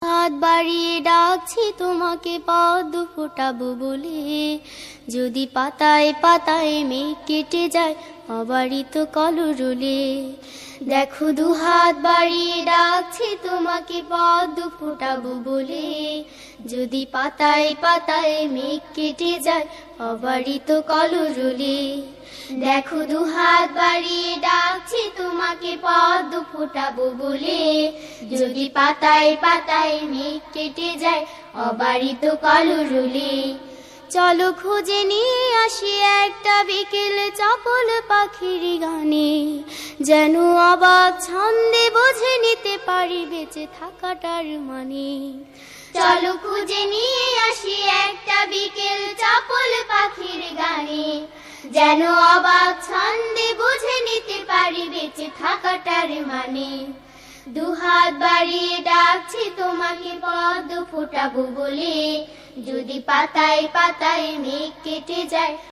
হাত বাড়িয়ে ডাকছি তোমাকে পদ্ম ফোটাবো বলে, যদি পাতায় পাতায় মেঘ কেটে যায় অবারিত কলরলে। দেখো দুহাত বাড়িয়ে ডাকছি তোমাকে পদ্ম ফোটাবো বলে, যদি পাতায় পাতায় মেঘ কেটে যায় অবারিত কলরলে। দেখো দুহাত বাড়িয়ে ডাকছি তোমাকে পদ্ম ফোটাবো বলে, যদি পাতায় পাতায় মেঘ কেটে যায় অবারিত কলরলে। চলো খুঁজে নিয়ে আসি একটা বিকেল চপল পাখির গানে, যেন অবাক ছন্দে বুঝে নিতে পারি বেঁচে থাকাটার মানে। চলো খুঁজে নিয়ে আসি একটা বিকেল চপল পাখির গানে, যেন অবাক ছন্দে বুঝে নিতে পারি বেঁচে থাকাটার মানে। দুহাত বাড়িয়ে ডাকছি তোমাকে পদ্ম ফোটাবো বলে, যদি পাতায় পাতায় মেঘ কেটে যায়